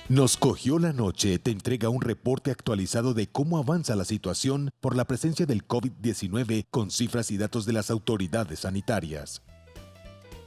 Nos cogió la noche te entrega un reporte actualizado de cómo avanza la situación por la presencia del COVID-19 con cifras y datos de las autoridades sanitarias.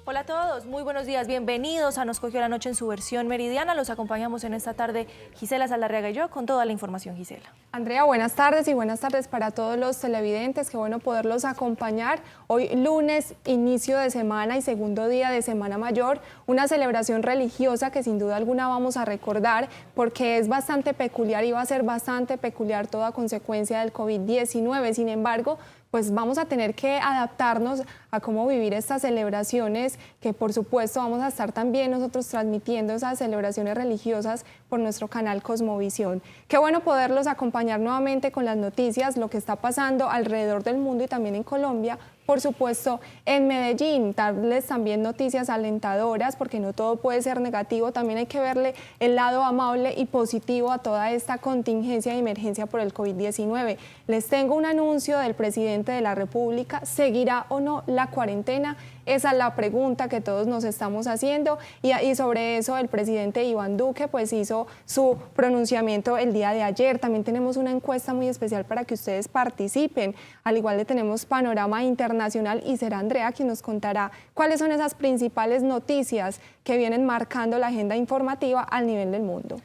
Hola a todos, muy buenos días, bienvenidos a Nos cogió la noche en su versión meridiana. Los acompañamos en esta tarde Gisela Saldarriaga y yo con toda la información. Gisela. Andrea, buenas tardes y buenas tardes para todos los televidentes, qué bueno poderlos acompañar. Hoy lunes, inicio de semana y segundo día de Semana Mayor, una celebración religiosa que sin duda alguna vamos a recordar porque es bastante peculiar y va a ser bastante peculiar toda consecuencia del COVID-19. Sin embargo, pues vamos a tener que adaptarnos a cómo vivir estas celebraciones, que por supuesto vamos a estar también nosotros transmitiendo esas celebraciones religiosas por nuestro canal Cosmovisión. Qué bueno poderlos acompañar nuevamente con las noticias, lo que está pasando alrededor del mundo y también en Colombia, por supuesto en Medellín, darles también noticias alentadoras porque no todo puede ser negativo, también hay que verle el lado amable y positivo a toda esta contingencia y emergencia por el COVID-19. Les tengo un anuncio del presidente de la República, ¿seguirá o no la cuarentena? Esa es la pregunta que todos nos estamos haciendo y sobre eso el presidente Iván Duque pues hizo su pronunciamiento el día de ayer. También tenemos una encuesta muy especial para que ustedes participen. Al igual le tenemos panorama internacional y será Andrea quien nos contará cuáles son esas principales noticias que vienen marcando la agenda informativa al nivel del mundo.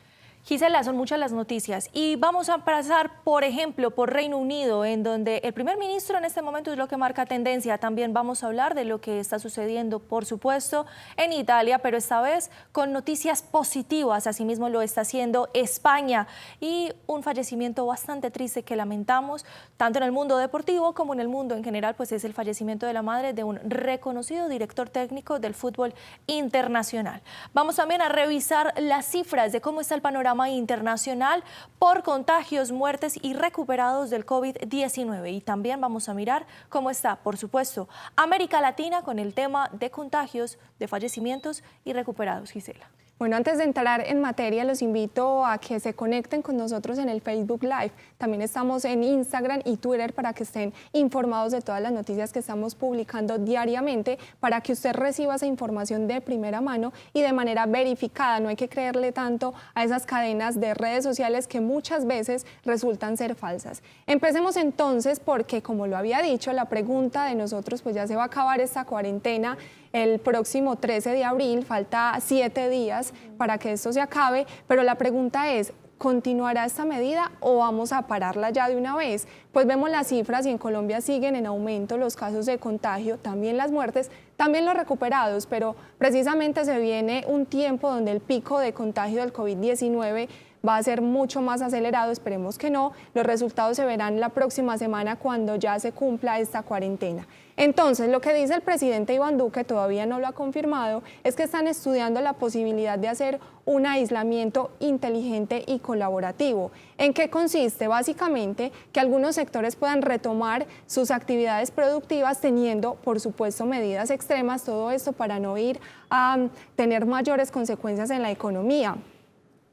Gisela, son muchas las noticias y vamos a pasar, por ejemplo, por Reino Unido, en donde el primer ministro en este momento es lo que marca tendencia. También vamos a hablar de lo que está sucediendo, por supuesto, en Italia, pero esta vez con noticias positivas. Asimismo lo está haciendo España y un fallecimiento bastante triste que lamentamos, tanto en el mundo deportivo como en el mundo en general, pues es el fallecimiento de la madre de un reconocido director técnico del fútbol internacional. Vamos también a revisar las cifras de cómo está el panorama internacional por contagios, muertes y recuperados del COVID-19. Y también vamos a mirar cómo está, por supuesto, América Latina con el tema de contagios, de fallecimientos y recuperados. Gisela. Bueno, antes de entrar en materia, los invito a que se conecten con nosotros en el Facebook Live. También estamos en Instagram y Twitter para que estén informados de todas las noticias que estamos publicando diariamente, para que usted reciba esa información de primera mano y de manera verificada. No hay que creerle tanto a esas cadenas de redes sociales que muchas veces resultan ser falsas. Empecemos entonces porque, como lo había dicho, la pregunta de nosotros, pues ya se va a acabar esta cuarentena el próximo 13 de abril, falta 7 días para que esto se acabe, pero la pregunta es, ¿continuará esta medida o vamos a pararla ya de una vez? Pues vemos las cifras y en Colombia siguen en aumento los casos de contagio, también las muertes, también los recuperados, pero precisamente se viene un tiempo donde el pico de contagio del COVID-19 va a ser mucho más acelerado, esperemos que no. Los resultados se verán la próxima semana cuando ya se cumpla esta cuarentena. Entonces, lo que dice el presidente Iván Duque, todavía no lo ha confirmado, es que están estudiando la posibilidad de hacer un aislamiento inteligente y colaborativo. ¿En qué consiste? Básicamente, que algunos sectores puedan retomar sus actividades productivas teniendo, por supuesto, medidas extremas, todo esto para no ir a tener mayores consecuencias en la economía.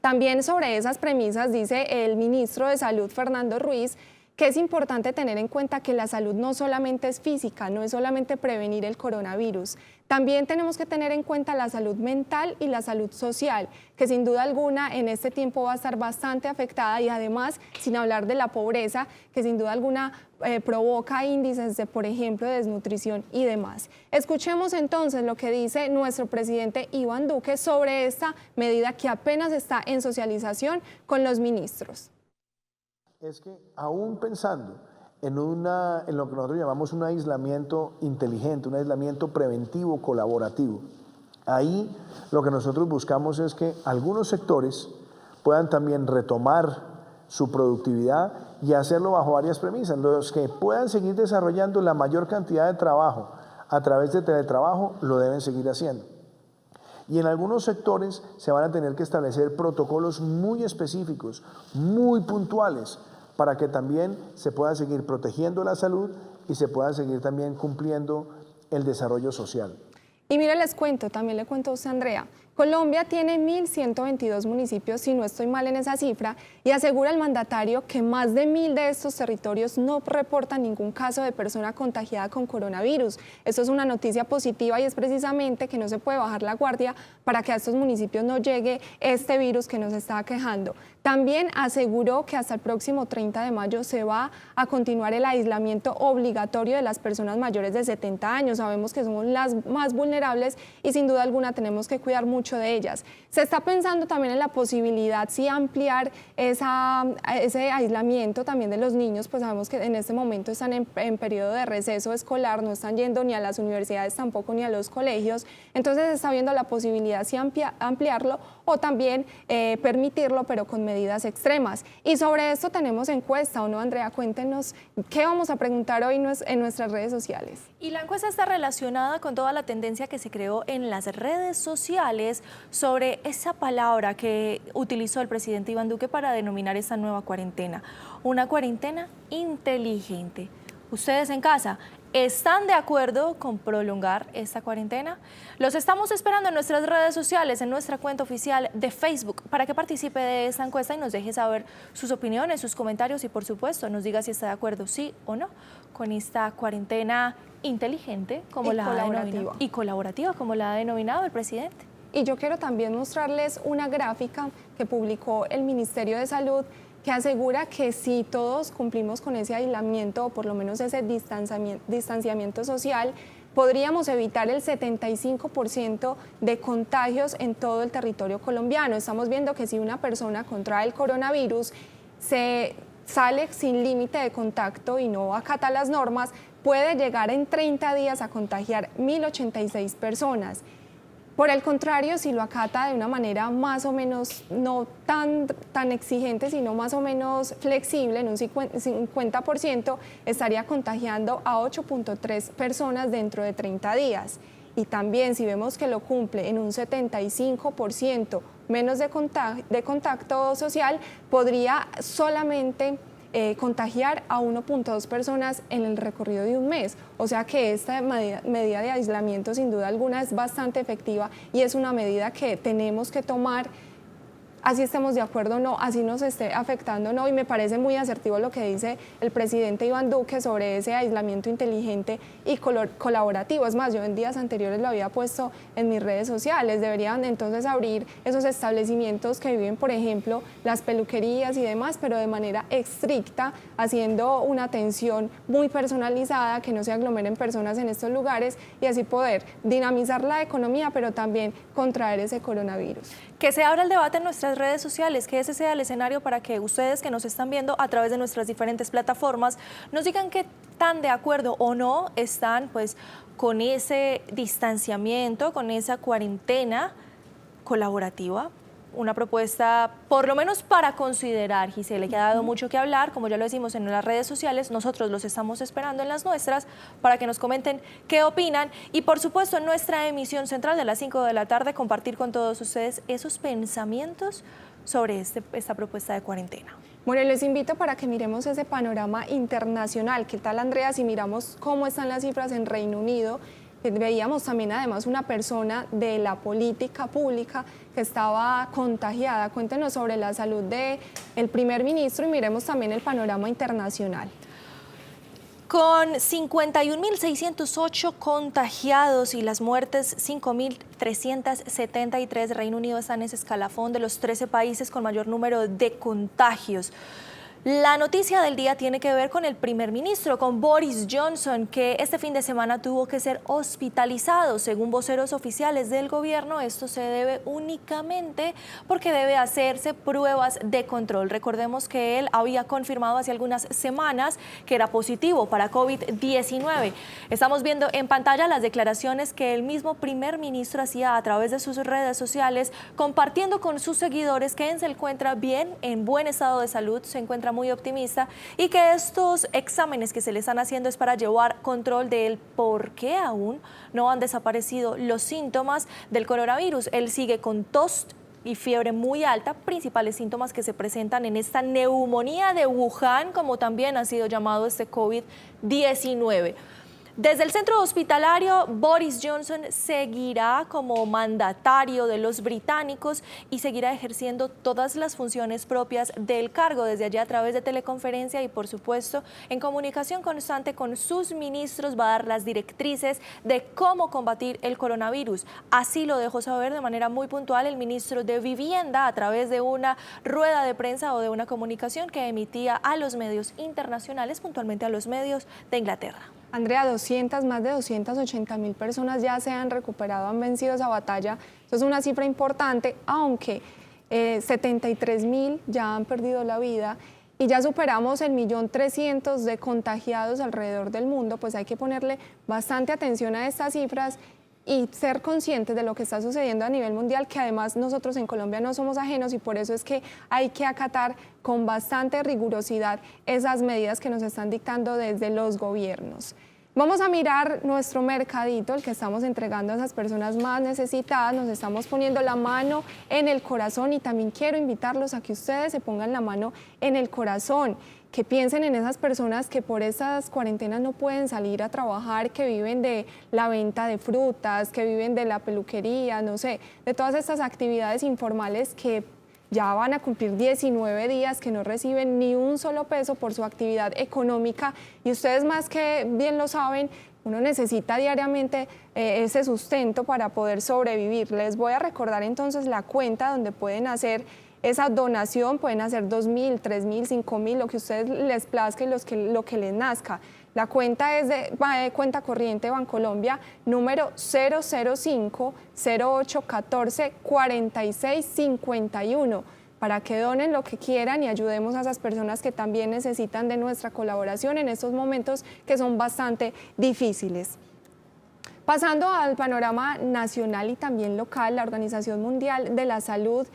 También sobre esas premisas dice el ministro de Salud, Fernando Ruiz, que es importante tener en cuenta que la salud no solamente es física, no es solamente prevenir el coronavirus. También tenemos que tener en cuenta la salud mental y la salud social, que sin duda alguna en este tiempo va a estar bastante afectada y además, sin hablar de la pobreza, que sin duda alguna provoca índices de, por ejemplo, de desnutrición y demás. Escuchemos entonces lo que dice nuestro presidente Iván Duque sobre esta medida que apenas está en socialización con los ministros. Es que aún pensando en lo que nosotros llamamos un aislamiento inteligente, un aislamiento preventivo, colaborativo, ahí lo que nosotros buscamos es que algunos sectores puedan también retomar su productividad y hacerlo bajo varias premisas. Los que puedan seguir desarrollando la mayor cantidad de trabajo a través de teletrabajo lo deben seguir haciendo. Y en algunos sectores se van a tener que establecer protocolos muy específicos, muy puntuales, para que también se pueda seguir protegiendo la salud y se pueda seguir también cumpliendo el desarrollo social. Y mire, les cuento, también le cuento a usted, Andrea, Colombia tiene 1.122 municipios, si no estoy mal en esa cifra, y asegura el mandatario que más de 1.000 de estos territorios no reportan ningún caso de persona contagiada con coronavirus. Esto es una noticia positiva y es precisamente que no se puede bajar la guardia para que a estos municipios no llegue este virus que nos está aquejando. También aseguró que hasta el próximo 30 de mayo se va a continuar el aislamiento obligatorio de las personas mayores de 70 años. Sabemos que somos las más vulnerables y sin duda alguna tenemos que cuidar mucho de ellas. Se está pensando también en la posibilidad, si ampliar ese aislamiento también de los niños, pues sabemos que en este momento están en periodo de receso escolar, no están yendo ni a las universidades tampoco ni a los colegios, entonces se está viendo la posibilidad si ampliarlo o también permitirlo, pero con medidas extremas. Y sobre esto tenemos encuesta, ¿o no, Andrea? Cuéntenos qué vamos a preguntar hoy en nuestras redes sociales. Y la encuesta está relacionada con toda la tendencia que se creó en las redes sociales sobre esa palabra que utilizó el presidente Iván Duque para denominar esta nueva cuarentena. Una cuarentena inteligente. Ustedes en casa, ¿están de acuerdo con prolongar esta cuarentena? Los estamos esperando en nuestras redes sociales, en nuestra cuenta oficial de Facebook, para que participe de esta encuesta y nos deje saber sus opiniones, sus comentarios y, por supuesto, nos diga si está de acuerdo, sí o no, con esta cuarentena inteligente como y colaborativa, como la ha denominado el presidente. Y yo quiero también mostrarles una gráfica que publicó el Ministerio de Salud que asegura que si todos cumplimos con ese aislamiento o por lo menos ese distanciamiento social, podríamos evitar el 75% de contagios en todo el territorio colombiano. Estamos viendo que si una persona contrae el coronavirus, se sale sin límite de contacto y no acata las normas, puede llegar en 30 días a contagiar 1.086 personas. Por el contrario, si lo acata de una manera más o menos no tan exigente, sino más o menos flexible, en un 50%, estaría contagiando a 8.3 personas dentro de 30 días. Y también si vemos que lo cumple en un 75% menos de contacto social, podría solamente contagiar a 1.2 personas en el recorrido de un mes. O sea que esta medida de aislamiento sin duda alguna es bastante efectiva y es una medida que tenemos que tomar, así estemos de acuerdo o no, así nos esté afectando o no, y me parece muy asertivo lo que dice el presidente Iván Duque sobre ese aislamiento inteligente y colaborativo. Es más, yo en días anteriores lo había puesto en mis redes sociales. Deberían entonces abrir esos establecimientos que viven, por ejemplo, las peluquerías y demás, pero de manera estricta, haciendo una atención muy personalizada, que no se aglomeren personas en estos lugares y así poder dinamizar la economía, pero también contraer ese coronavirus. Que se abra el debate en nuestras redes sociales, que ese sea el escenario para que ustedes que nos están viendo a través de nuestras diferentes plataformas nos digan qué tan de acuerdo o no están pues con ese distanciamiento, con esa cuarentena colaborativa. Una propuesta, por lo menos para considerar, Gisela, que ha dado mucho que hablar, como ya lo decimos en las redes sociales, nosotros los estamos esperando en las nuestras para que nos comenten qué opinan y, por supuesto, en nuestra emisión central de las 5 de la tarde, compartir con todos ustedes esos pensamientos sobre esta propuesta de cuarentena. Bueno, les invito para que miremos ese panorama internacional. ¿Qué tal, Andrea, si miramos cómo están las cifras en Reino Unido? Veíamos también además una persona de la política pública que estaba contagiada. Cuéntenos sobre la salud del primer ministro y miremos también el panorama internacional. Con 51.608 contagiados y las muertes 5.373, Reino Unido está en ese escalafón de los 13 países con mayor número de contagios. La noticia del día tiene que ver con el primer ministro, con Boris Johnson, que este fin de semana tuvo que ser hospitalizado. Según voceros oficiales del gobierno, esto se debe únicamente porque debe hacerse pruebas de control. Recordemos que él había confirmado hace algunas semanas que era positivo para COVID-19. Estamos viendo en pantalla las declaraciones que el mismo primer ministro hacía a través de sus redes sociales, compartiendo con sus seguidores que él se encuentra bien, en buen estado de salud, se encuentra muy optimista y que estos exámenes que se le están haciendo es para llevar control del por qué aún no han desaparecido los síntomas del coronavirus. Él sigue con tos y fiebre muy alta, principales síntomas que se presentan en esta neumonía de Wuhan, como también ha sido llamado este COVID-19. Desde el centro hospitalario, Boris Johnson seguirá como mandatario de los británicos y seguirá ejerciendo todas las funciones propias del cargo desde allá a través de teleconferencia y, por supuesto, en comunicación constante con sus ministros. Va a dar las directrices de cómo combatir el coronavirus. Así lo dejó saber de manera muy puntual el ministro de Vivienda a través de una rueda de prensa o de una comunicación que emitía a los medios internacionales, puntualmente a los medios de Inglaterra. Andrea, más de 280.000 personas ya se han recuperado, han vencido esa batalla. Eso es una cifra importante, aunque 73.000 ya han perdido la vida y ya superamos el 1.300.000 de contagiados alrededor del mundo. Pues hay que ponerle bastante atención a estas cifras y ser conscientes de lo que está sucediendo a nivel mundial, que además nosotros en Colombia no somos ajenos y por eso es que hay que acatar con bastante rigurosidad esas medidas que nos están dictando desde los gobiernos. Vamos a mirar nuestro mercadito, el que estamos entregando a esas personas más necesitadas. Nos estamos poniendo la mano en el corazón y también quiero invitarlos a que ustedes se pongan la mano en el corazón, que piensen en esas personas que por esas cuarentenas no pueden salir a trabajar, que viven de la venta de frutas, que viven de la peluquería, no sé, de todas estas actividades informales que ya van a cumplir 19 días que no reciben ni un solo peso por su actividad económica y ustedes más que bien lo saben, uno necesita diariamente ese sustento para poder sobrevivir. Les voy a recordar entonces la cuenta donde pueden hacer esa donación, pueden hacer 2.000, 3.000, 5.000, lo que a ustedes les plazca y lo que les nazca. La cuenta es de cuenta corriente Bancolombia, número 005-0814-4651, para que donen lo que quieran y ayudemos a esas personas que también necesitan de nuestra colaboración en estos momentos que son bastante difíciles. Pasando al panorama nacional y también local, la Organización Mundial de la Salud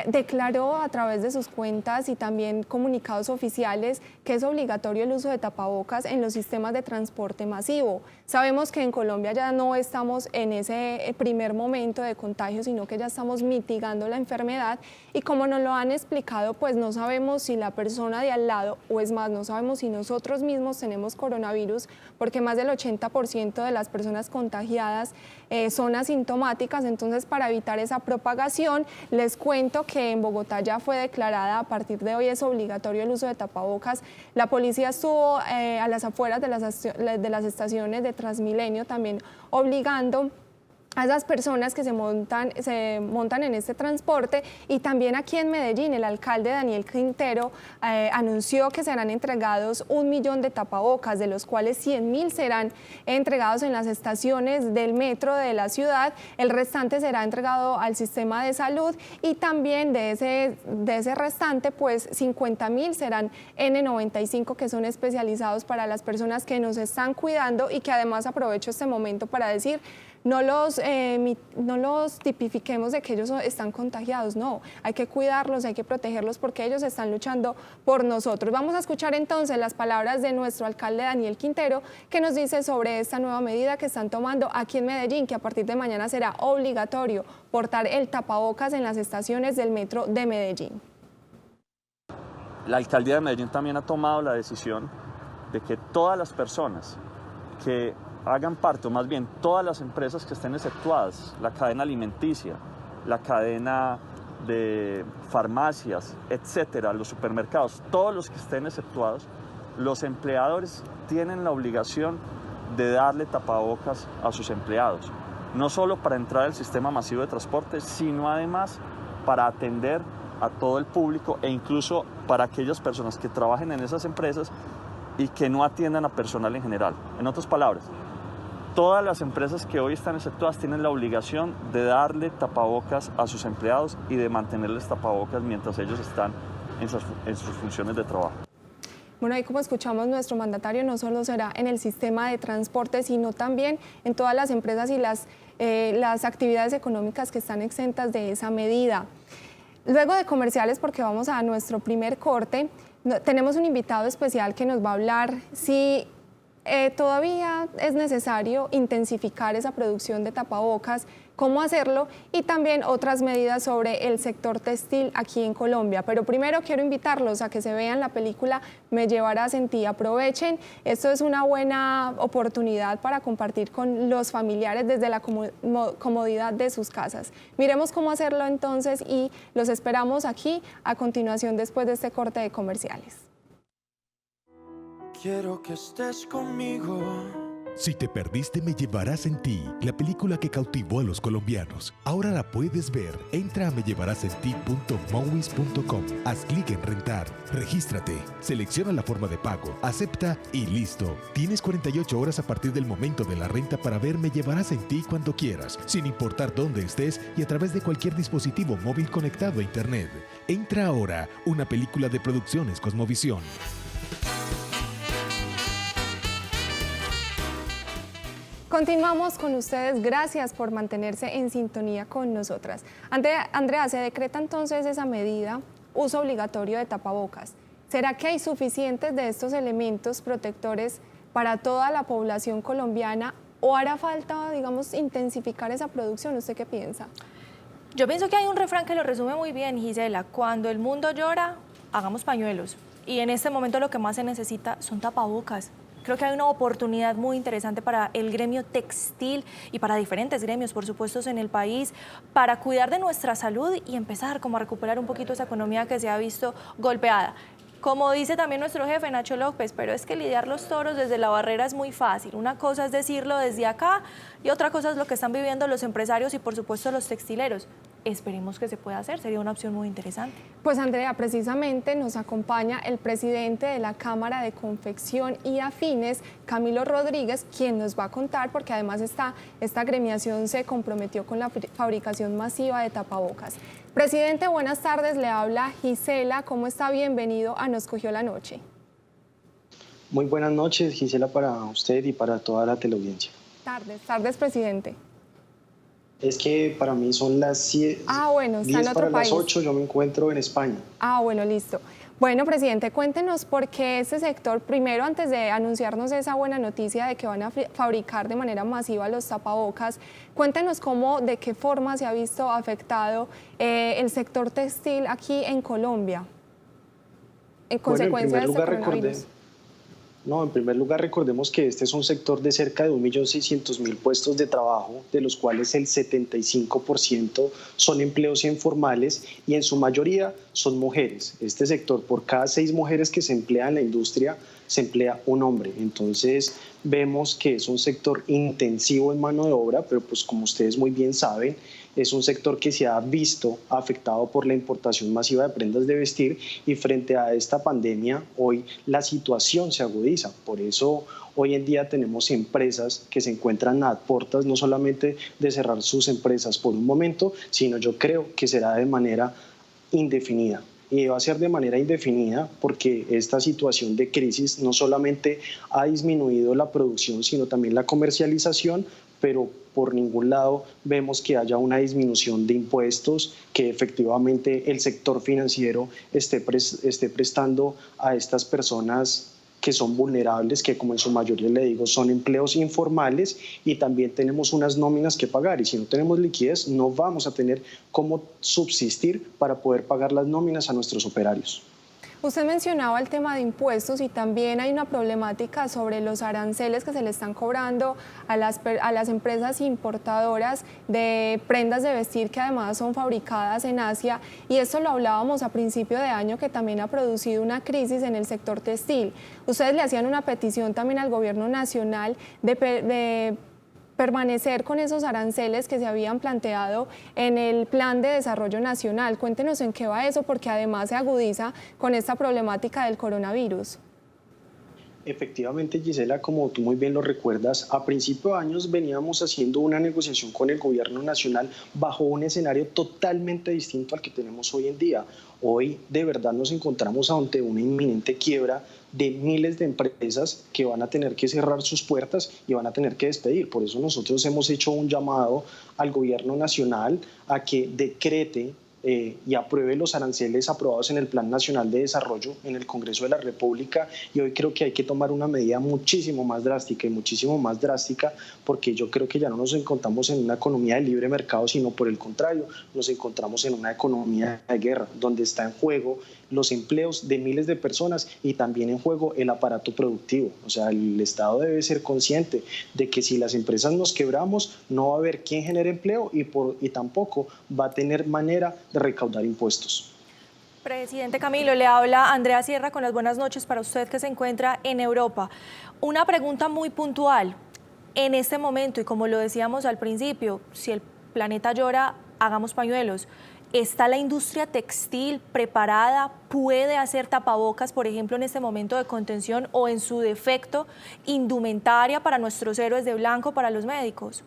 declaró a través de sus cuentas y también comunicados oficiales que es obligatorio el uso de tapabocas en los sistemas de transporte masivo. Sabemos que en Colombia ya no estamos en ese primer momento de contagio, sino que ya estamos mitigando la enfermedad y como nos lo han explicado, pues no sabemos si la persona de al lado, o es más, no sabemos si nosotros mismos tenemos coronavirus, porque más del 80% de las personas contagiadas son asintomáticas. Entonces, para evitar esa propagación, les cuento que en Bogotá ya fue declarada, a partir de hoy es obligatorio el uso de tapabocas. La policía estuvo a las afueras de las estaciones de Transmilenio también obligando a esas personas que se montan en este transporte. Y también aquí en Medellín el alcalde Daniel Quintero anunció que serán entregados 1 millón de tapabocas, de los cuales 100.000 serán entregados en las estaciones del metro de la ciudad, el restante será entregado al sistema de salud y también de ese restante pues 50.000 serán N95, que son especializados para las personas que nos están cuidando y que además aprovecho este momento para decir, no los tipifiquemos de que ellos están contagiados, no, hay que cuidarlos, hay que protegerlos porque ellos están luchando por nosotros. Vamos a escuchar entonces las palabras de nuestro alcalde Daniel Quintero, que nos dice sobre esta nueva medida que están tomando aquí en Medellín, que a partir de mañana será obligatorio portar el tapabocas en las estaciones del metro de Medellín. La alcaldía de Medellín también ha tomado la decisión de que todas las personas que hagan parte, o más bien todas las empresas que estén exceptuadas, la cadena alimenticia, la cadena de farmacias, etcétera, los supermercados, todos los que estén exceptuados, los empleadores tienen la obligación de darle tapabocas a sus empleados, no solo para entrar al sistema masivo de transporte, sino además para atender a todo el público e incluso para aquellas personas que trabajen en esas empresas y que no atiendan a personal en general. En otras palabras, todas las empresas que hoy están exceptuadas tienen la obligación de darle tapabocas a sus empleados y de mantenerles tapabocas mientras ellos están en sus funciones de trabajo. Bueno, ahí como escuchamos, nuestro mandatario no solo será en el sistema de transporte, sino también en todas las empresas y las actividades económicas que están exentas de esa medida. Luego de comerciales, porque vamos a nuestro primer corte, tenemos un invitado especial que nos va a hablar si todavía es necesario intensificar esa producción de tapabocas, cómo hacerlo y también otras medidas sobre el sector textil aquí en Colombia. Pero primero quiero invitarlos a que se vean la película Me llevarás en ti. Aprovechen, esto es una buena oportunidad para compartir con los familiares desde la comodidad de sus casas. Miremos cómo hacerlo entonces y los esperamos aquí a continuación después de este corte de comerciales. Quiero que estés conmigo. Si te perdiste Me llevarás en ti, la película que cautivó a los colombianos. Ahora la puedes ver. Entra a mellevarásenti.movies.com. Haz clic en rentar. Regístrate. Selecciona la forma de pago. Acepta y listo. Tienes 48 horas a partir del momento de la renta para ver Me llevarás en ti cuando quieras, sin importar dónde estés y a través de cualquier dispositivo móvil conectado a internet. Entra ahora, una película de Producciones Cosmovisión. Continuamos con ustedes, gracias por mantenerse en sintonía con nosotras. Andrea, se decreta entonces esa medida, uso obligatorio de tapabocas. ¿Será que hay suficientes de estos elementos protectores para toda la población colombiana o hará falta, digamos, intensificar esa producción? ¿Usted qué piensa? Yo pienso que hay un refrán que lo resume muy bien, Gisela. Cuando el mundo llora, hagamos pañuelos. Y en este momento lo que más se necesita son tapabocas. Creo que hay una oportunidad muy interesante para el gremio textil y para diferentes gremios, por supuesto, en el país, para cuidar de nuestra salud y empezar como a recuperar un poquito esa economía que se ha visto golpeada. Como dice también nuestro jefe, Nacho López, pero es que lidiar los toros desde la barrera es muy fácil. Una cosa es decirlo desde acá y otra cosa es lo que están viviendo los empresarios y, por supuesto, los textileros. Esperemos que se pueda hacer, sería una opción muy interesante. Pues Andrea, precisamente nos acompaña el presidente de la Cámara de Confección y Afines, Camilo Rodríguez, quien nos va a contar, porque además esta gremiación se comprometió con la fabricación masiva de tapabocas. Presidente, buenas tardes, le habla Gisela, ¿cómo está? Bienvenido a Nos Cogió la Noche. Muy buenas noches, Gisela, para usted y para toda la teleaudiencia. Tardes, presidente. Es que para mí son las 7. Bueno, está en otro país. Las 8 yo me encuentro en España. Bueno, listo. Bueno, presidente, cuéntenos por qué ese sector, primero antes de anunciarnos esa buena noticia de que van a fabricar de manera masiva los tapabocas, cuéntenos de qué forma se ha visto afectado el sector textil aquí en Colombia en consecuencia de este coronavirus. En primer lugar, recordemos que este es un sector de cerca de 1.600.000 puestos de trabajo, de los cuales el 75% son empleos informales y en su mayoría son mujeres. Este sector, por cada 6 mujeres que se emplean en la industria, se emplea un hombre. Entonces, vemos que es un sector intensivo en mano de obra, pero pues como ustedes muy bien saben, es un sector que se ha visto afectado por la importación masiva de prendas de vestir y frente a esta pandemia hoy la situación se agudiza. Por eso hoy en día tenemos empresas que se encuentran a puertas no solamente de cerrar sus empresas por un momento, sino yo creo que será de manera indefinida. Y va a ser de manera indefinida porque esta situación de crisis no solamente ha disminuido la producción, sino también la comercialización, pero por ningún lado vemos que haya una disminución de impuestos, que efectivamente el sector financiero esté prestando a estas personas que son vulnerables, que como en su mayoría le digo son empleos informales, y también tenemos unas nóminas que pagar, y si no tenemos liquidez no vamos a tener cómo subsistir para poder pagar las nóminas a nuestros operarios. Usted mencionaba el tema de impuestos y también hay una problemática sobre los aranceles que se le están cobrando a las empresas importadoras de prendas de vestir que además son fabricadas en Asia, y esto lo hablábamos a principio de año, que también ha producido una crisis en el sector textil. Ustedes le hacían una petición también al gobierno nacional de permanecer con esos aranceles que se habían planteado en el Plan de Desarrollo Nacional. Cuéntenos en qué va eso, porque además se agudiza con esta problemática del coronavirus. Efectivamente, Gisela, como tú muy bien lo recuerdas, a principios de años veníamos haciendo una negociación con el gobierno nacional bajo un escenario totalmente distinto al que tenemos hoy en día. Hoy de verdad nos encontramos ante una inminente quiebra de miles de empresas que van a tener que cerrar sus puertas y van a tener que despedir. Por eso nosotros hemos hecho un llamado al gobierno nacional a que decrete y apruebe los aranceles aprobados en el Plan Nacional de Desarrollo en el Congreso de la República, y hoy creo que hay que tomar una medida muchísimo más drástica, porque yo creo que ya no nos encontramos en una economía de libre mercado, sino por el contrario, nos encontramos en una economía de guerra, donde está en juego los empleos de miles de personas y también en juego el aparato productivo. O sea, el Estado debe ser consciente de que si las empresas nos quebramos, no va a haber quien genere empleo y tampoco va a tener manera de recaudar impuestos. Presidente Camilo, le habla Andrea Sierra con las buenas noches para usted que se encuentra en Europa. Una pregunta muy puntual. En este momento, y como lo decíamos al principio, si el planeta llora, hagamos pañuelos. ¿Está la industria textil preparada? ¿Puede hacer tapabocas, por ejemplo, en este momento de contención o en su defecto, indumentaria para nuestros héroes de blanco, para los médicos?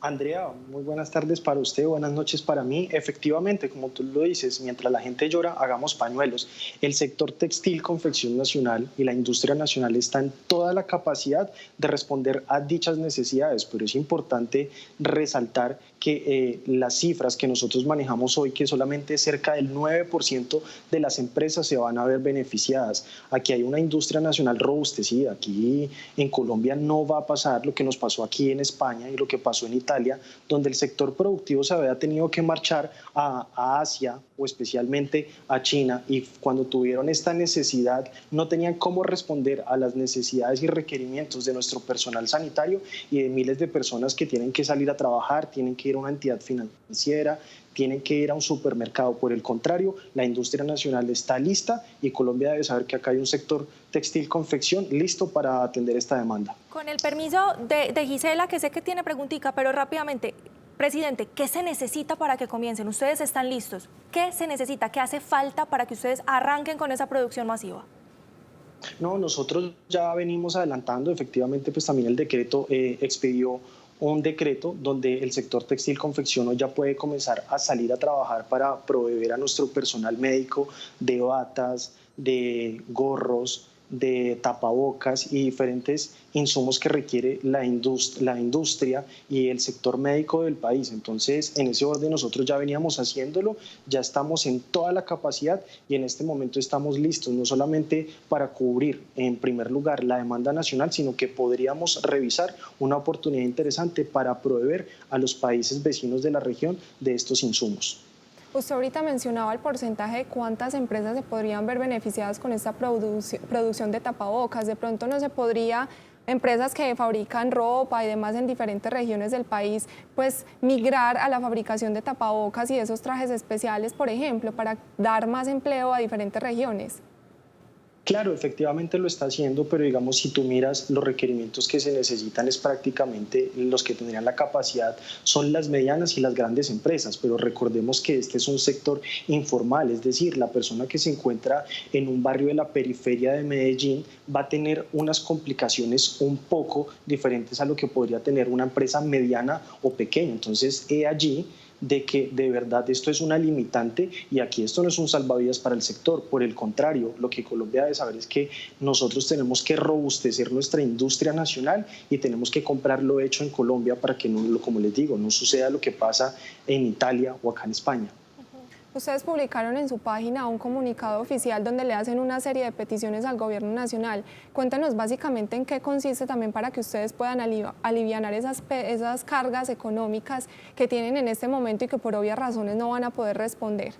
Andrea, muy buenas tardes para usted, buenas noches para mí. Efectivamente, como tú lo dices, mientras la gente llora, hagamos pañuelos. El sector textil, confección nacional y la industria nacional está en toda la capacidad de responder a dichas necesidades, pero es importante resaltar que las cifras que nosotros manejamos hoy, que solamente cerca del 9% de las empresas se van a ver beneficiadas. Aquí hay una industria nacional robustecida. Aquí en Colombia no va a pasar lo que nos pasó aquí en España y lo que pasó en Italia, donde el sector productivo se había tenido que marchar a Asia o especialmente a China, y cuando tuvieron esta necesidad no tenían cómo responder a las necesidades y requerimientos de nuestro personal sanitario y de miles de personas que tienen que salir a trabajar, tienen que ir a una entidad financiera, tienen que ir a un supermercado. Por el contrario, la industria nacional está lista y Colombia debe saber que acá hay un sector textil confección listo para atender esta demanda. Con el permiso de Gisela, que sé que tiene preguntica, pero rápidamente, presidente, ¿qué se necesita para que comiencen? Ustedes están listos. ¿Qué se necesita? ¿Qué hace falta para que ustedes arranquen con esa producción masiva? No, nosotros ya venimos adelantando. Efectivamente, pues también el decreto expidió un decreto donde el sector textil confección hoy ya puede comenzar a salir a trabajar para proveer a nuestro personal médico de batas, de gorros, de tapabocas y diferentes insumos que requiere la industria y el sector médico del país. Entonces, en ese orden nosotros ya veníamos haciéndolo, ya estamos en toda la capacidad y en este momento estamos listos, no solamente para cubrir en primer lugar la demanda nacional, sino que podríamos revisar una oportunidad interesante para proveer a los países vecinos de la región de estos insumos. Usted ahorita mencionaba el porcentaje de cuántas empresas se podrían ver beneficiadas con esta producción de tapabocas. De pronto no se podría, empresas que fabrican ropa y demás en diferentes regiones del país, pues migrar a la fabricación de tapabocas y esos trajes especiales, por ejemplo, para dar más empleo a diferentes regiones. Claro, efectivamente lo está haciendo, pero digamos, si tú miras los requerimientos que se necesitan es prácticamente los que tendrían la capacidad son las medianas y las grandes empresas, pero recordemos que este es un sector informal, es decir, la persona que se encuentra en un barrio de la periferia de Medellín va a tener unas complicaciones un poco diferentes a lo que podría tener una empresa mediana o pequeña. Entonces, he allí de que de verdad esto es una limitante y aquí esto no es un salvavidas para el sector. Por el contrario, lo que Colombia debe saber es que nosotros tenemos que robustecer nuestra industria nacional y tenemos que comprar lo hecho en Colombia para que, no, como les digo, no suceda lo que pasa en Italia o acá en España. Ustedes publicaron en su página un comunicado oficial donde le hacen una serie de peticiones al gobierno nacional. Cuéntanos básicamente en qué consiste también para que ustedes puedan alivianar esas cargas económicas que tienen en este momento y que por obvias razones no van a poder responder.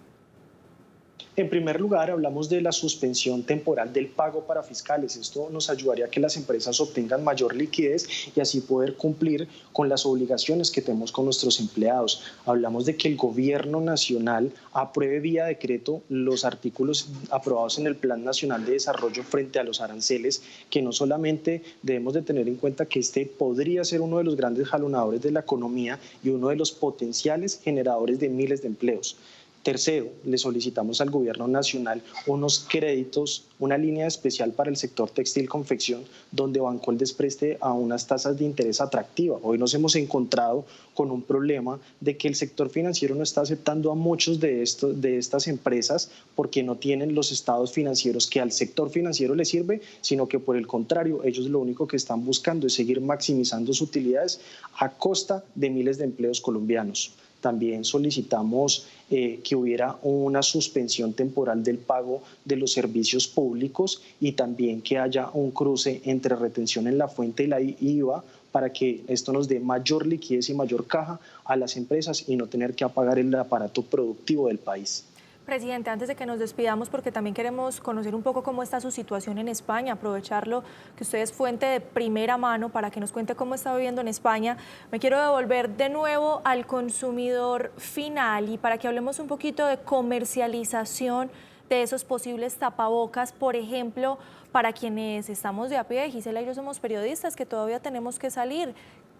En primer lugar, hablamos de la suspensión temporal del pago para fiscales. Esto nos ayudaría a que las empresas obtengan mayor liquidez y así poder cumplir con las obligaciones que tenemos con nuestros empleados. Hablamos de que el gobierno nacional apruebe vía decreto los artículos aprobados en el Plan Nacional de Desarrollo frente a los aranceles, que no solamente debemos de tener en cuenta que este podría ser uno de los grandes jalonadores de la economía y uno de los potenciales generadores de miles de empleos. Tercero, le solicitamos al gobierno nacional unos créditos, una línea especial para el sector textil confección, donde Bancoldes preste a unas tasas de interés atractivas. Hoy nos hemos encontrado con un problema de que el sector financiero no está aceptando a muchos de estas empresas porque no tienen los estados financieros que al sector financiero le sirve, sino que por el contrario, ellos lo único que están buscando es seguir maximizando sus utilidades a costa de miles de empleos colombianos. también solicitamos que hubiera una suspensión temporal del pago de los servicios públicos y también que haya un cruce entre retención en la fuente y la IVA para que esto nos dé mayor liquidez y mayor caja a las empresas y no tener que apagar el aparato productivo del país. Presidente, antes de que nos despidamos, porque también queremos conocer un poco cómo está su situación en España, aprovecharlo que usted es fuente de primera mano para que nos cuente cómo está viviendo en España. Me quiero devolver de nuevo al consumidor final y para que hablemos un poquito de comercialización de esos posibles tapabocas, por ejemplo, para quienes estamos de a pie. Gisela y yo somos periodistas que todavía tenemos que salir.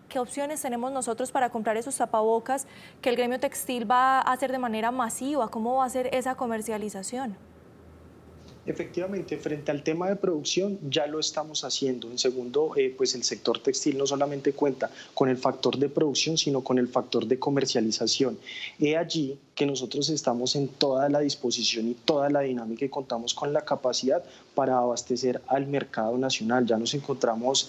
¿Qué opciones tenemos nosotros para comprar esos tapabocas que el gremio textil va a hacer de manera masiva? ¿Cómo va a ser esa comercialización? Efectivamente, frente al tema de producción ya lo estamos haciendo. En segundo, pues el sector textil no solamente cuenta con el factor de producción, sino con el factor de comercialización. He allí que nosotros estamos en toda la disposición y toda la dinámica y contamos con la capacidad para abastecer al mercado nacional. Ya nos encontramos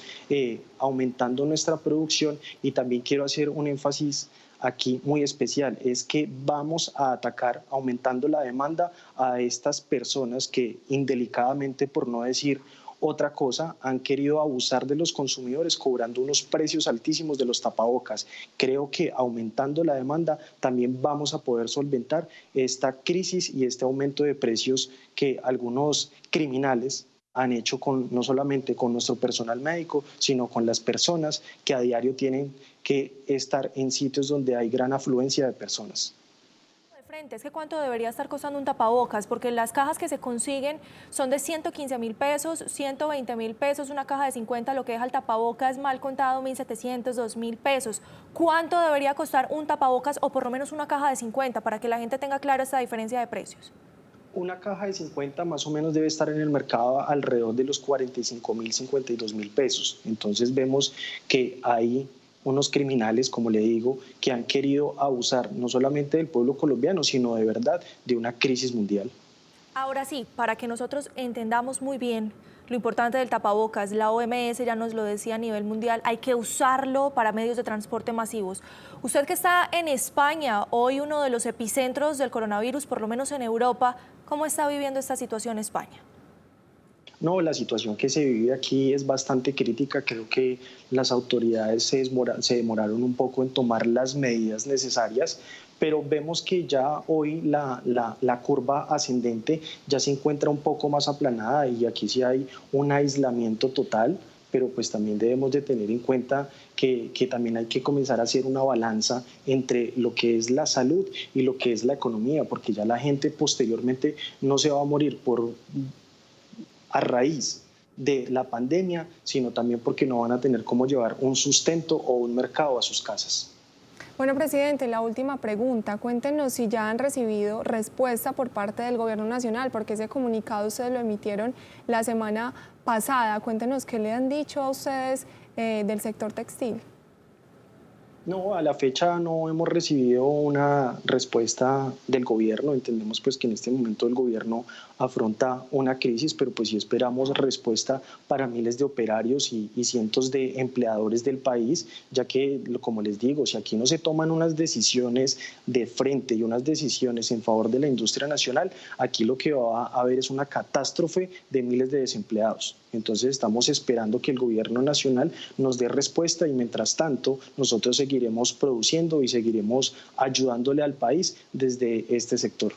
aumentando nuestra producción y también quiero hacer un énfasis aquí muy especial, es que vamos a atacar aumentando la demanda a estas personas que indelicadamente, por no decir otra cosa, han querido abusar de los consumidores cobrando unos precios altísimos de los tapabocas. Creo que aumentando la demanda también vamos a poder solventar esta crisis y este aumento de precios que algunos criminales han hecho no solamente con nuestro personal médico, sino con las personas que a diario tienen que estar en sitios donde hay gran afluencia de personas. Es que ¿cuánto debería estar costando un tapabocas? Porque las cajas que se consiguen son de 115.000 pesos, 120.000 pesos, una caja de 50, lo que deja el tapabocas mal contado 1.700, 2.000 pesos. ¿Cuánto debería costar un tapabocas o por lo menos una caja de 50 para que la gente tenga clara esta diferencia de precios? Una caja de 50 más o menos debe estar en el mercado alrededor de los 45.000, 52.000 pesos. Entonces vemos que hay unos criminales, como le digo, que han querido abusar no solamente del pueblo colombiano, sino de verdad de una crisis mundial. Ahora sí, para que nosotros entendamos muy bien lo importante del tapabocas, la OMS ya nos lo decía a nivel mundial, hay que usarlo para medios de transporte masivos. Usted que está en España, hoy uno de los epicentros del coronavirus, por lo menos en Europa, ¿cómo está viviendo esta situación España? No, la situación que se vive aquí es bastante crítica. Creo que las autoridades se demoraron un poco en tomar las medidas necesarias, pero vemos que ya hoy la curva ascendente ya se encuentra un poco más aplanada y aquí sí hay un aislamiento total, pero pues también debemos de tener en cuenta que también hay que comenzar a hacer una balanza entre lo que es la salud y lo que es la economía, porque ya la gente posteriormente no se va a morir a raíz de la pandemia, sino también porque no van a tener cómo llevar un sustento o un mercado a sus casas. Bueno, presidente, la última pregunta. Cuéntenos si ya han recibido respuesta por parte del Gobierno Nacional, porque ese comunicado ustedes lo emitieron la semana pasada. Cuéntenos qué le han dicho a ustedes del sector textil. No, a la fecha no hemos recibido una respuesta del gobierno. Entendemos pues que en este momento el gobierno afronta una crisis, pero pues sí esperamos respuesta para miles de operarios y cientos de empleadores del país, ya que, como les digo, si aquí no se toman unas decisiones de frente y unas decisiones en favor de la industria nacional, aquí lo que va a haber es una catástrofe de miles de desempleados. Entonces estamos esperando que el gobierno nacional nos dé respuesta y mientras tanto nosotros seguiremos produciendo y seguiremos ayudándole al país desde este sector.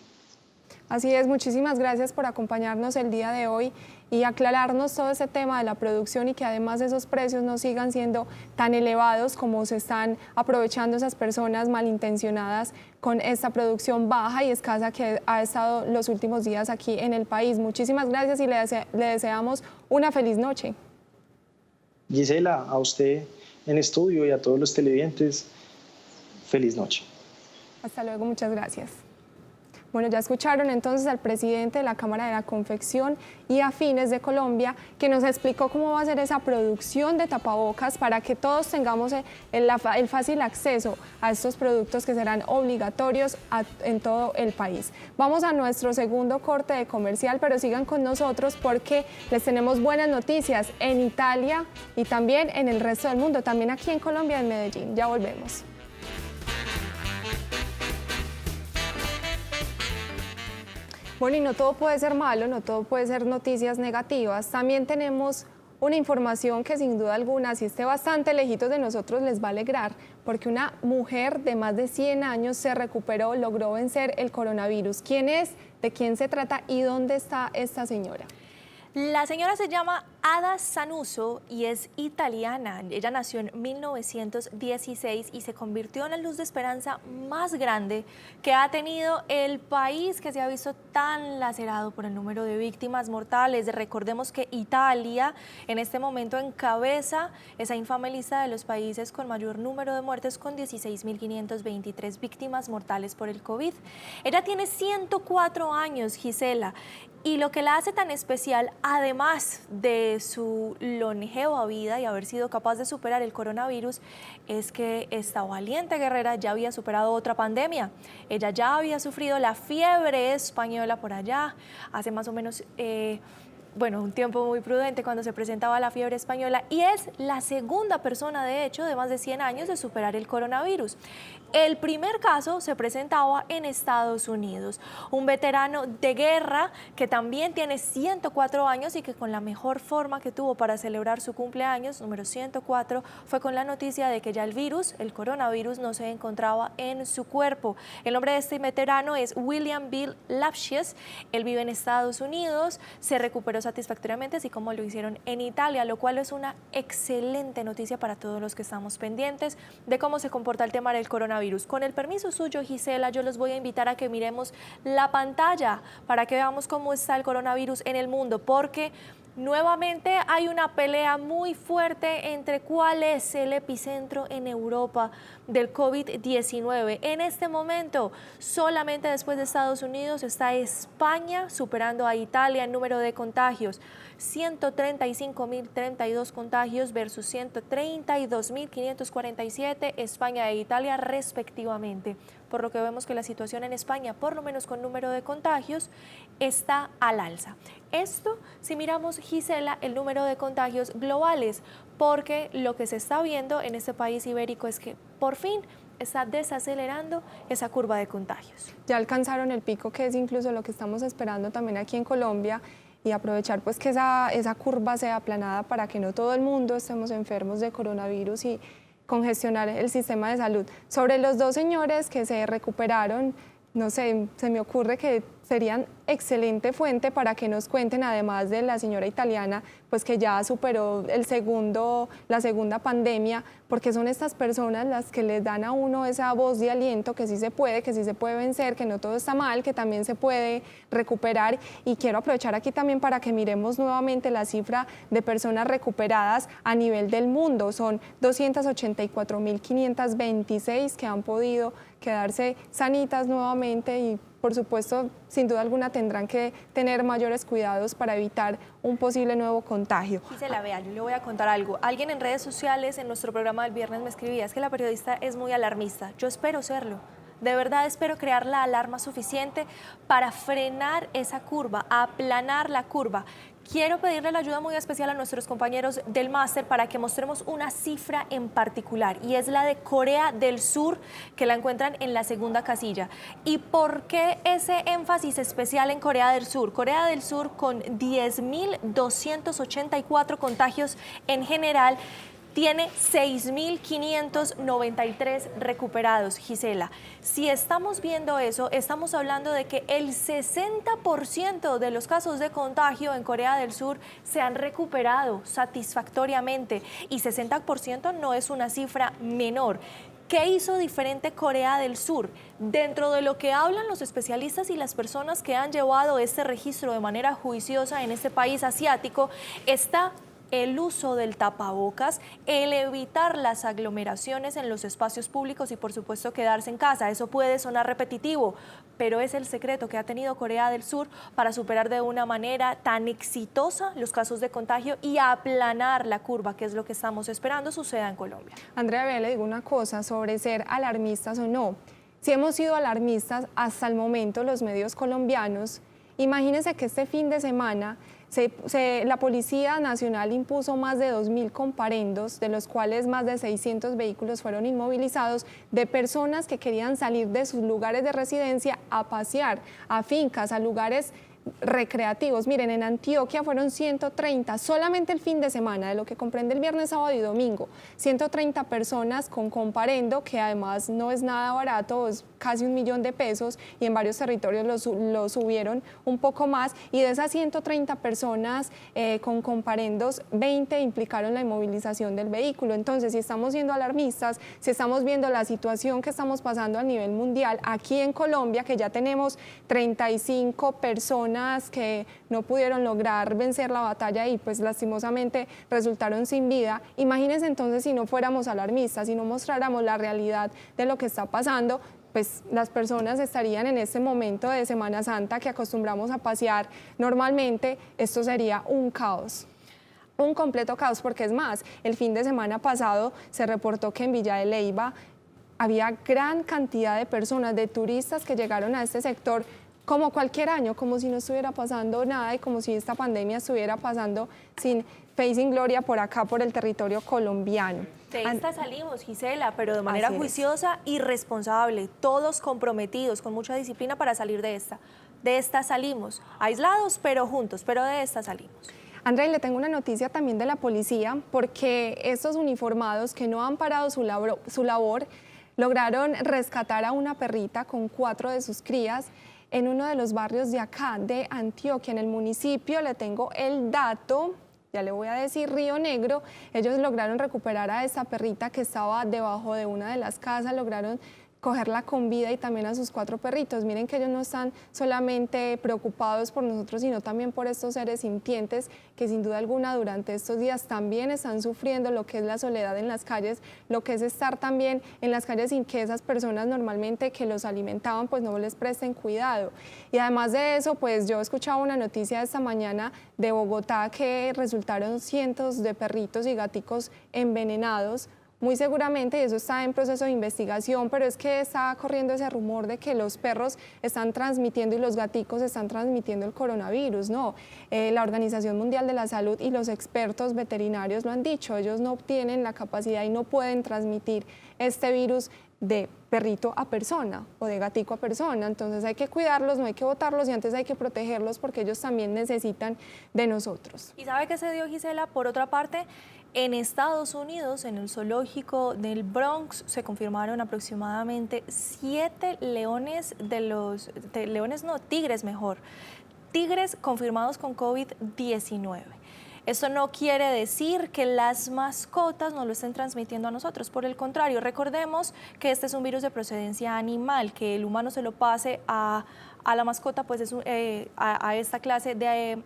Así es, muchísimas gracias por acompañarnos el día de hoy y aclararnos todo ese tema de la producción y que además esos precios no sigan siendo tan elevados como se están aprovechando esas personas malintencionadas con esta producción baja y escasa que ha estado los últimos días aquí en el país. Muchísimas gracias y le deseamos una feliz noche. Gisela, a usted en estudio y a todos los televidentes, feliz noche. Hasta luego, muchas gracias. Bueno, ya escucharon entonces al presidente de la Cámara de la Confección y Afines de Colombia, que nos explicó cómo va a ser esa producción de tapabocas para que todos tengamos el fácil acceso a estos productos que serán obligatorios en todo el país. Vamos a nuestro segundo corte de comercial, pero sigan con nosotros porque les tenemos buenas noticias en Italia y también en el resto del mundo, también aquí en Colombia, en Medellín. Ya volvemos. Bueno, y no todo puede ser malo, no todo puede ser noticias negativas. También tenemos una información que sin duda alguna, si esté bastante lejitos de nosotros, les va a alegrar, porque una mujer de más de 100 años se recuperó, logró vencer el coronavirus. ¿Quién es? ¿De quién se trata? ¿Y dónde está esta señora? La señora se llama Ada Sanuso y es italiana. Ella nació en 1916 y se convirtió en la luz de esperanza más grande que ha tenido el país, que se ha visto tan lacerado por el número de víctimas mortales. Recordemos que Italia en este momento encabeza esa infame lista de los países con mayor número de muertes, con 16.523 víctimas mortales por el COVID. Ella tiene 104 años, Gisela, y lo que la hace tan especial, además de su longeva vida y haber sido capaz de superar el coronavirus, es que esta valiente guerrera ya había superado otra pandemia. Ella ya había sufrido la fiebre española por allá, hace más o menos un tiempo muy prudente, cuando se presentaba la fiebre española, y es la segunda persona, de hecho, de más de 100 años de superar el coronavirus. El primer caso se presentaba en Estados Unidos, un veterano de guerra que también tiene 104 años y que con la mejor forma que tuvo para celebrar su cumpleaños, número 104, fue con la noticia de que ya el coronavirus, no se encontraba en su cuerpo. El nombre de este veterano es William Bill Lapshies. Él vive en Estados Unidos, se recuperó satisfactoriamente, así como lo hicieron en Italia, lo cual es una excelente noticia para todos los que estamos pendientes de cómo se comporta el tema del coronavirus. Con el permiso suyo, Gisela, yo los voy a invitar a que miremos la pantalla para que veamos cómo está el coronavirus en el mundo, porque nuevamente hay una pelea muy fuerte entre cuál es el epicentro en Europa del COVID-19. En este momento, solamente después de Estados Unidos está España, superando a Italia en número de contagios. 135.032 contagios versus 132.547, España e Italia respectivamente. Por lo que vemos que la situación en España, por lo menos con número de contagios, está al alza. Esto si miramos, Gisela, el número de contagios globales, porque lo que se está viendo en este país ibérico es que por fin está desacelerando esa curva de contagios. Ya alcanzaron el pico, que es incluso lo que estamos esperando también aquí en Colombia, y aprovechar pues que esa curva sea aplanada para que no todo el mundo estemos enfermos de coronavirus y congestionar el sistema de salud. Sobre los dos señores que se recuperaron, no sé, se me ocurre que serían excelente fuente para que nos cuenten, además de la señora italiana, pues que ya superó la segunda pandemia, porque son estas personas las que les dan a uno esa voz de aliento, que sí se puede vencer, que no todo está mal, que también se puede recuperar. Y quiero aprovechar aquí también para que miremos nuevamente la cifra de personas recuperadas a nivel del mundo. Son 284.526 que han podido quedarse sanitas nuevamente, y por supuesto, sin duda alguna tendrán que tener mayores cuidados para evitar un posible nuevo contagio. Gisela, vea, yo le voy a contar algo. Alguien en redes sociales, en nuestro programa del viernes, me escribía, es que la periodista es muy alarmista. Yo espero serlo. De verdad espero crear la alarma suficiente para frenar esa curva, aplanar la curva. Quiero pedirle la ayuda muy especial a nuestros compañeros del máster para que mostremos una cifra en particular, y es la de Corea del Sur, que la encuentran en la segunda casilla. ¿Y por qué ese énfasis especial en Corea del Sur? Corea del Sur, con 10.284 contagios en general, tiene 6.593 recuperados, Gisela. Si estamos viendo eso, estamos hablando de que el 60% de los casos de contagio en Corea del Sur se han recuperado satisfactoriamente, y 60% no es una cifra menor. ¿Qué hizo diferente Corea del Sur? Dentro de lo que hablan los especialistas y las personas que han llevado este registro de manera juiciosa en este país asiático, está el uso del tapabocas, el evitar las aglomeraciones en los espacios públicos y, por supuesto, quedarse en casa. Eso puede sonar repetitivo, pero es el secreto que ha tenido Corea del Sur para superar de una manera tan exitosa los casos de contagio y aplanar la curva, que es lo que estamos esperando suceda en Colombia. Andrea, le digo una cosa sobre ser alarmistas o no. Si hemos sido alarmistas hasta el momento los medios colombianos, imagínense que este fin de semana La Policía Nacional impuso más de 2.000 comparendos, de los cuales más de 600 vehículos fueron inmovilizados, de personas que querían salir de sus lugares de residencia a pasear, a fincas, a lugares recreativos. Miren, en Antioquia fueron 130, solamente el fin de semana, de lo que comprende el viernes, sábado y domingo, 130 personas con comparendo, que además no es nada barato, es casi 1 millón de pesos, y en varios territorios lo subieron un poco más, y de esas 130 personas con comparendos, 20 implicaron la inmovilización del vehículo. Entonces, si estamos siendo alarmistas, si estamos viendo la situación que estamos pasando a nivel mundial, aquí en Colombia, que ya tenemos 35 personas que no pudieron lograr vencer la batalla y pues lastimosamente resultaron sin vida, imagínense entonces si no fuéramos alarmistas, si no mostráramos la realidad de lo que está pasando, pues las personas estarían en este momento de Semana Santa que acostumbramos a pasear normalmente, esto sería un caos. Un completo caos, porque es más, el fin de semana pasado se reportó que en Villa de Leyva había gran cantidad de personas, de turistas que llegaron a este sector como cualquier año, como si no estuviera pasando nada y como si esta pandemia estuviera pasando sin fe y sin gloria por acá, por el territorio colombiano. De esta salimos, Gisela, pero de manera juiciosa y responsable, todos comprometidos, con mucha disciplina para salir de esta. De esta salimos, aislados pero juntos, pero de esta salimos. Andrea, le tengo una noticia también de la policía, porque estos uniformados que no han parado su labor lograron rescatar a una perrita con 4 de sus crías en uno de los barrios de acá, de Antioquia, en el municipio. Le tengo el dato, ya le voy a decir, Río Negro. Ellos lograron recuperar a esa perrita que estaba debajo de una de las casas, lograron cogerla con vida y también a sus 4 perritos. Miren que ellos no están solamente preocupados por nosotros, sino también por estos seres sintientes que sin duda alguna durante estos días también están sufriendo lo que es la soledad en las calles, lo que es estar también en las calles sin que esas personas normalmente que los alimentaban pues no les presten cuidado. Y además de eso, pues yo escuchaba una noticia esta mañana de Bogotá que resultaron cientos de perritos y gaticos envenenados. Muy seguramente, y eso está en proceso de investigación, pero es que está corriendo ese rumor de que los perros están transmitiendo y los gaticos están transmitiendo el coronavirus. No, la Organización Mundial de la Salud y los expertos veterinarios lo han dicho, ellos no tienen la capacidad y no pueden transmitir este virus de perrito a persona o de gatico a persona. Entonces hay que cuidarlos, no hay que botarlos y antes hay que protegerlos porque ellos también necesitan de nosotros. ¿Y sabe qué se dio, Gisela? Por otra parte, en Estados Unidos, en el zoológico del Bronx, se confirmaron aproximadamente 7 leones tigres confirmados con COVID-19. Esto no quiere decir que las mascotas no lo estén transmitiendo a nosotros, por el contrario, recordemos que este es un virus de procedencia animal, que el humano se lo pase a la mascota, pues es a esta clase de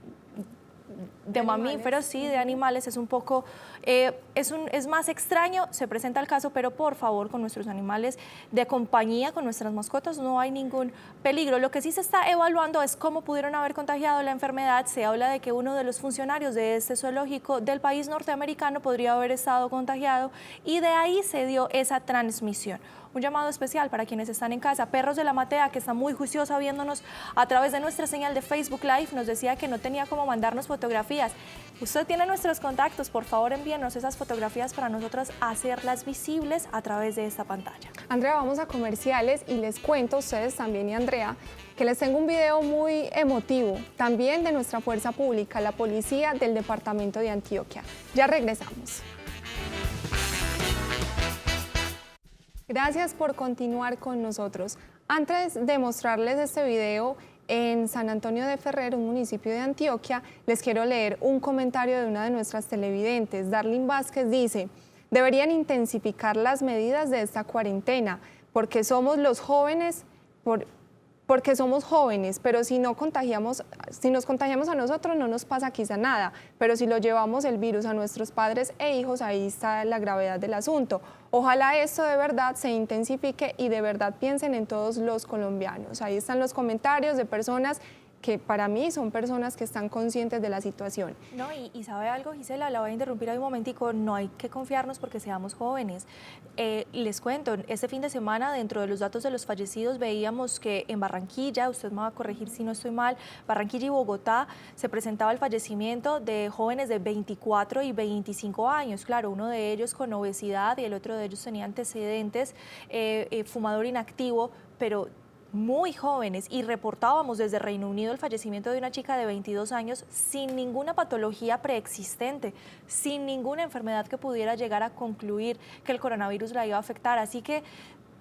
mamíferos, sí, de animales, es un poco, es más extraño, se presenta el caso, pero por favor con nuestros animales de compañía, con nuestras mascotas, no hay ningún peligro. Lo que sí se está evaluando es cómo pudieron haber contagiado la enfermedad. Se habla de que uno de los funcionarios de este zoológico del país norteamericano podría haber estado contagiado y de ahí se dio esa transmisión. Un llamado especial para quienes están en casa. Perros de la Matea, que está muy juiciosa viéndonos a través de nuestra señal de Facebook Live, nos decía que no tenía cómo mandarnos fotografías. Usted tiene nuestros contactos, por favor envíenos esas fotografías para nosotras hacerlas visibles a través de esta pantalla. Andrea, vamos a comerciales y les cuento a ustedes también y Andrea que les tengo un video muy emotivo, también de nuestra fuerza pública, la policía del departamento de Antioquia. Ya regresamos. Gracias por continuar con nosotros. Antes de mostrarles este video, en San Antonio de Ferrer, un municipio de Antioquia, les quiero leer un comentario de una de nuestras televidentes. Darlene Vázquez dice: deberían intensificar las medidas de esta cuarentena porque somos los jóvenes, porque somos jóvenes, pero si nos contagiamos a nosotros no nos pasa quizá nada, pero si lo llevamos el virus a nuestros padres e hijos, ahí está la gravedad del asunto. Ojalá esto de verdad se intensifique y de verdad piensen en todos los colombianos. Ahí están los comentarios de personas que para mí son personas que están conscientes de la situación. No, y sabe algo, Gisela, la voy a interrumpir ahí un momentico, no hay que confiarnos porque seamos jóvenes. Les cuento, este fin de semana, dentro de los datos de los fallecidos, veíamos que en Barranquilla, usted me va a corregir si no estoy mal, Barranquilla y Bogotá, se presentaba el fallecimiento de jóvenes de 24 y 25 años. Claro, uno de ellos con obesidad y el otro de ellos tenía antecedentes, fumador inactivo, pero muy jóvenes, y reportábamos desde Reino Unido el fallecimiento de una chica de 22 años sin ninguna patología preexistente, sin ninguna enfermedad que pudiera llegar a concluir que el coronavirus la iba a afectar. Así que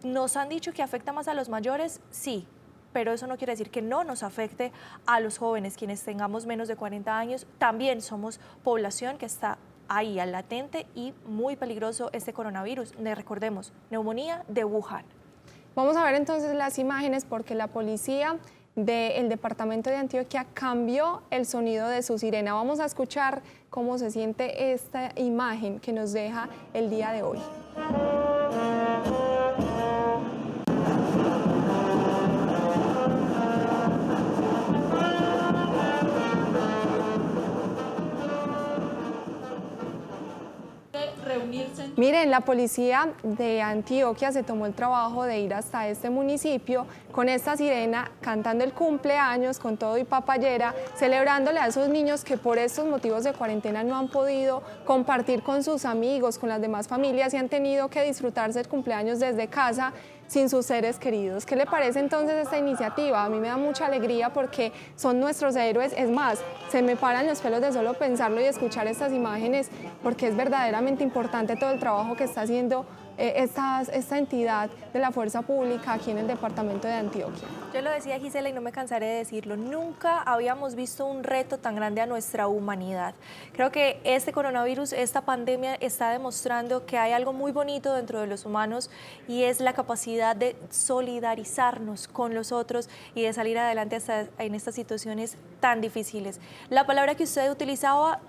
nos han dicho que afecta más a los mayores, sí, pero eso no quiere decir que no nos afecte a los jóvenes, quienes tengamos menos de 40 años, también somos población que está ahí al latente y muy peligroso este coronavirus. Recordemos, neumonía de Wuhan. Vamos a ver entonces las imágenes porque la policía del departamento de Antioquia cambió el sonido de su sirena. Vamos a escuchar cómo se siente esta imagen que nos deja el día de hoy. Miren, la policía de Antioquia se tomó el trabajo de ir hasta este municipio con esta sirena, cantando el cumpleaños con todo y papayera, celebrándole a esos niños que por estos motivos de cuarentena no han podido compartir con sus amigos, con las demás familias y han tenido que disfrutarse el cumpleaños desde casa sin sus seres queridos. ¿Qué le parece entonces esta iniciativa? A mí me da mucha alegría porque son nuestros héroes. Es más, se me paran los pelos de solo pensarlo y escuchar estas imágenes porque es verdaderamente importante todo el trabajo que está haciendo esta entidad de la fuerza pública aquí en el departamento de Antioquia. Yo lo decía, Gisela, y no me cansaré de decirlo, nunca habíamos visto un reto tan grande a nuestra humanidad. Creo que este coronavirus, esta pandemia está demostrando que hay algo muy bonito dentro de los humanos y es la capacidad de solidarizarnos con los otros y de salir adelante hasta en estas situaciones tan difíciles. La palabra que usted utilizaba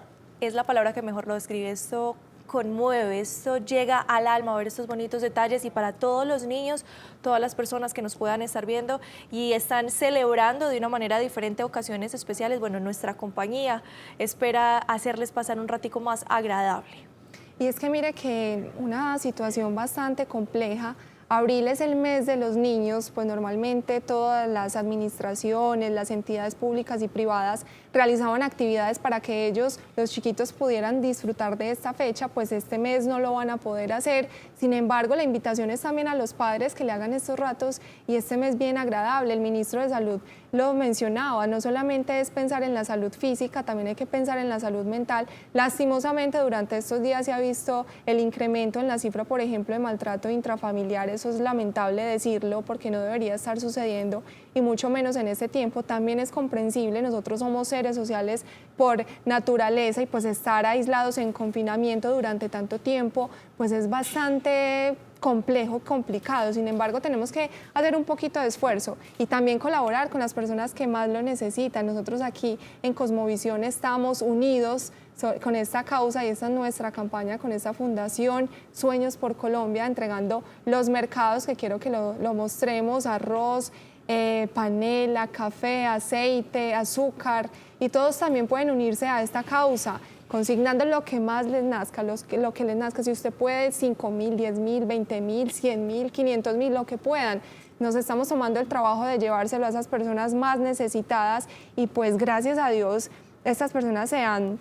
es la palabra que mejor lo describe. Esto conmueve, esto llega al alma, ver estos bonitos detalles, y para todos los niños, todas las personas que nos puedan estar viendo y están celebrando de una manera diferente ocasiones especiales, bueno, nuestra compañía espera hacerles pasar un ratico más agradable. Y es que mire que una situación bastante compleja. Abril es el mes de los niños, pues normalmente todas las administraciones, las entidades públicas y privadas realizaban actividades para que ellos, los chiquitos, pudieran disfrutar de esta fecha, pues este mes no lo van a poder hacer. Sin embargo, la invitación es también a los padres que le hagan estos ratos y este mes bien agradable. El ministro de Salud lo mencionaba, no solamente es pensar en la salud física, también hay que pensar en la salud mental. Lastimosamente, durante estos días se ha visto el incremento en la cifra, por ejemplo, de maltrato intrafamiliar. Eso es lamentable decirlo porque no debería estar sucediendo y mucho menos en este tiempo. También es comprensible, nosotros somos seres sociales por naturaleza y pues estar aislados en confinamiento durante tanto tiempo pues es bastante complejo, complicado. Sin embargo, tenemos que hacer un poquito de esfuerzo y también colaborar con las personas que más lo necesitan. Nosotros aquí en Cosmovisión estamos unidos con esta causa y esta es nuestra campaña con esta fundación Sueños por Colombia, entregando los mercados que quiero que lo mostremos: arroz, panela, café, aceite, azúcar, y todos también pueden unirse a esta causa consignando lo que más les nazca, lo que les nazca. Si usted puede, 5.000, 10.000, 20.000, 100.000, 500.000, lo que puedan. Nos estamos tomando el trabajo de llevárselo a esas personas más necesitadas y pues gracias a Dios estas personas se han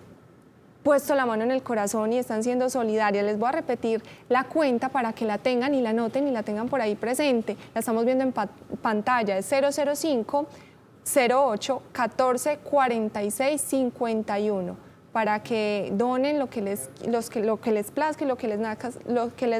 puesto la mano en el corazón y están siendo solidarias. Les voy a repetir la cuenta para que la tengan y la anoten y la tengan por ahí presente. La estamos viendo en pantalla, es 005 08 14 46 51. Para que donen lo que les plazca y lo que les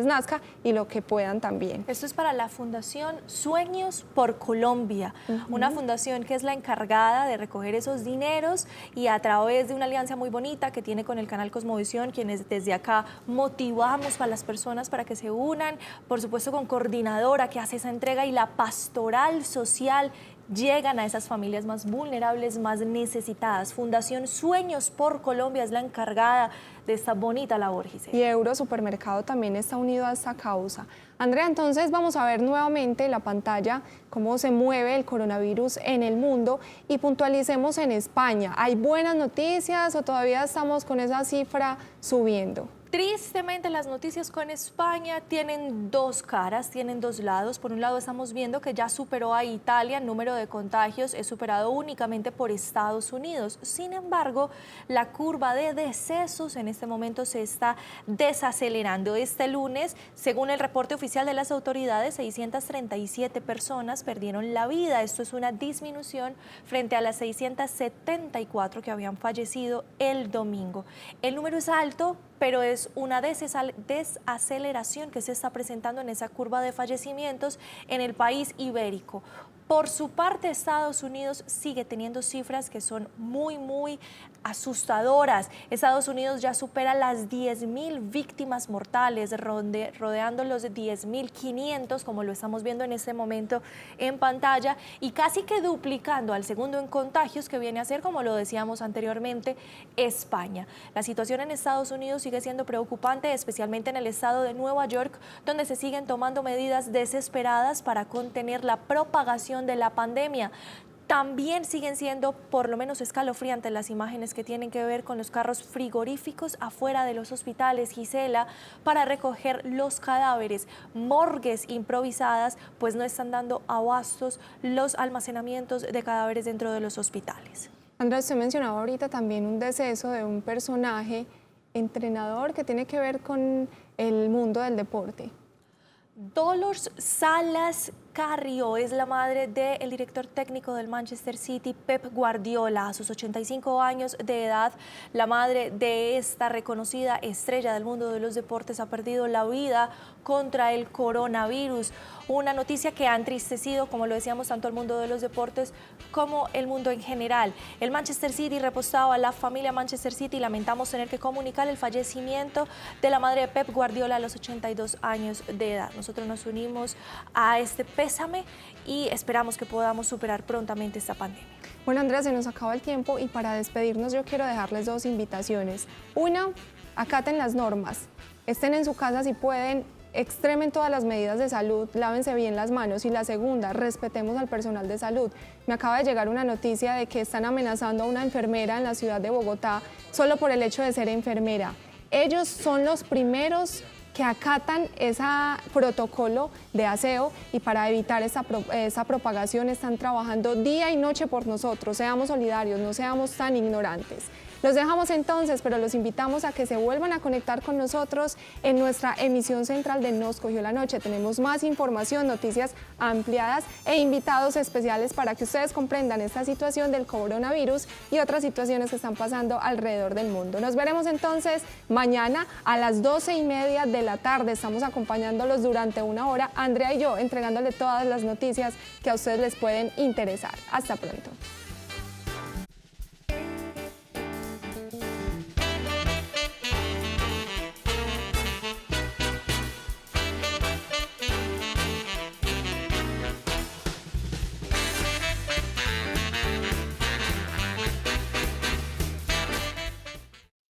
nazca y lo que puedan también. Esto es para la Fundación Sueños por Colombia, una fundación que es la encargada de recoger esos dineros y a través de una alianza muy bonita que tiene con el canal Cosmovisión, quienes desde acá motivamos a las personas para que se unan, por supuesto con Coordinadora que hace esa entrega y la Pastoral Social llegan a esas familias más vulnerables, más necesitadas. Fundación Sueños por Colombia es la encargada de esta bonita labor, Gisela. Y Euro Supermercado también está unido a esta causa. Andrea, entonces vamos a ver nuevamente la pantalla cómo se mueve el coronavirus en el mundo y puntualicemos en España. ¿Hay buenas noticias o todavía estamos con esa cifra subiendo? Tristemente, las noticias con España tienen dos caras, tienen dos lados. Por un lado, estamos viendo que ya superó a Italia el número de contagios, es superado únicamente por Estados Unidos. Sin embargo, la curva de decesos en este momento se está desacelerando. Este lunes, según el reporte oficial de las autoridades, 637 personas perdieron la vida. Esto es una disminución frente a las 674 que habían fallecido el domingo. El número es alto, pero es una desaceleración que se está presentando en esa curva de fallecimientos en el país ibérico. Por su parte, Estados Unidos sigue teniendo cifras que son muy asustadoras. Estados Unidos ya supera las 10.000 víctimas mortales, rodeando los 10.500, como lo estamos viendo en este momento en pantalla, y casi que duplicando al segundo en contagios, que viene a ser, como lo decíamos anteriormente, España. La situación en Estados Unidos sigue siendo preocupante, especialmente en el estado de Nueva York, donde se siguen tomando medidas desesperadas para contener la propagación de la pandemia. También siguen siendo por lo menos escalofriantes las imágenes que tienen que ver con los carros frigoríficos afuera de los hospitales, Gisela, para recoger los cadáveres. Morgues improvisadas, pues no están dando abastos los almacenamientos de cadáveres dentro de los hospitales. Andrea, usted mencionaba ahorita también un deceso de un personaje entrenador que tiene que ver con el mundo del deporte. Dolors Salas Carrió es la madre del director técnico del Manchester City, Pep Guardiola. A sus 85 años de edad, la madre de esta reconocida estrella del mundo de los deportes ha perdido la vida contra el coronavirus. Una noticia que ha entristecido, como lo decíamos, tanto el mundo de los deportes como el mundo en general. El Manchester City repostaba a la familia Manchester City. Lamentamos tener que comunicar el fallecimiento de la madre de Pep Guardiola a los 82 años de edad. Nosotros nos unimos a este pésame y esperamos que podamos superar prontamente esta pandemia. Bueno, Andrea, se nos acaba el tiempo y para despedirnos yo quiero dejarles dos invitaciones. Una, acaten las normas, estén en su casa si pueden, extremen todas las medidas de salud, lávense bien las manos. Y la segunda, respetemos al personal de salud. Me acaba de llegar una noticia de que están amenazando a una enfermera en la ciudad de Bogotá solo por el hecho de ser enfermera. Ellos son los primeros que acatan ese protocolo de aseo y para evitar esa propagación están trabajando día y noche por nosotros. Seamos solidarios, no seamos tan ignorantes. Los dejamos entonces, pero los invitamos a que se vuelvan a conectar con nosotros en nuestra emisión central de Nos Cogió la Noche. Tenemos más información, noticias ampliadas e invitados especiales para que ustedes comprendan esta situación del coronavirus y otras situaciones que están pasando alrededor del mundo. Nos veremos entonces mañana a las 12:30 de la tarde. Estamos acompañándolos durante una hora, Andrea y yo, entregándole todas las noticias que a ustedes les pueden interesar. Hasta pronto.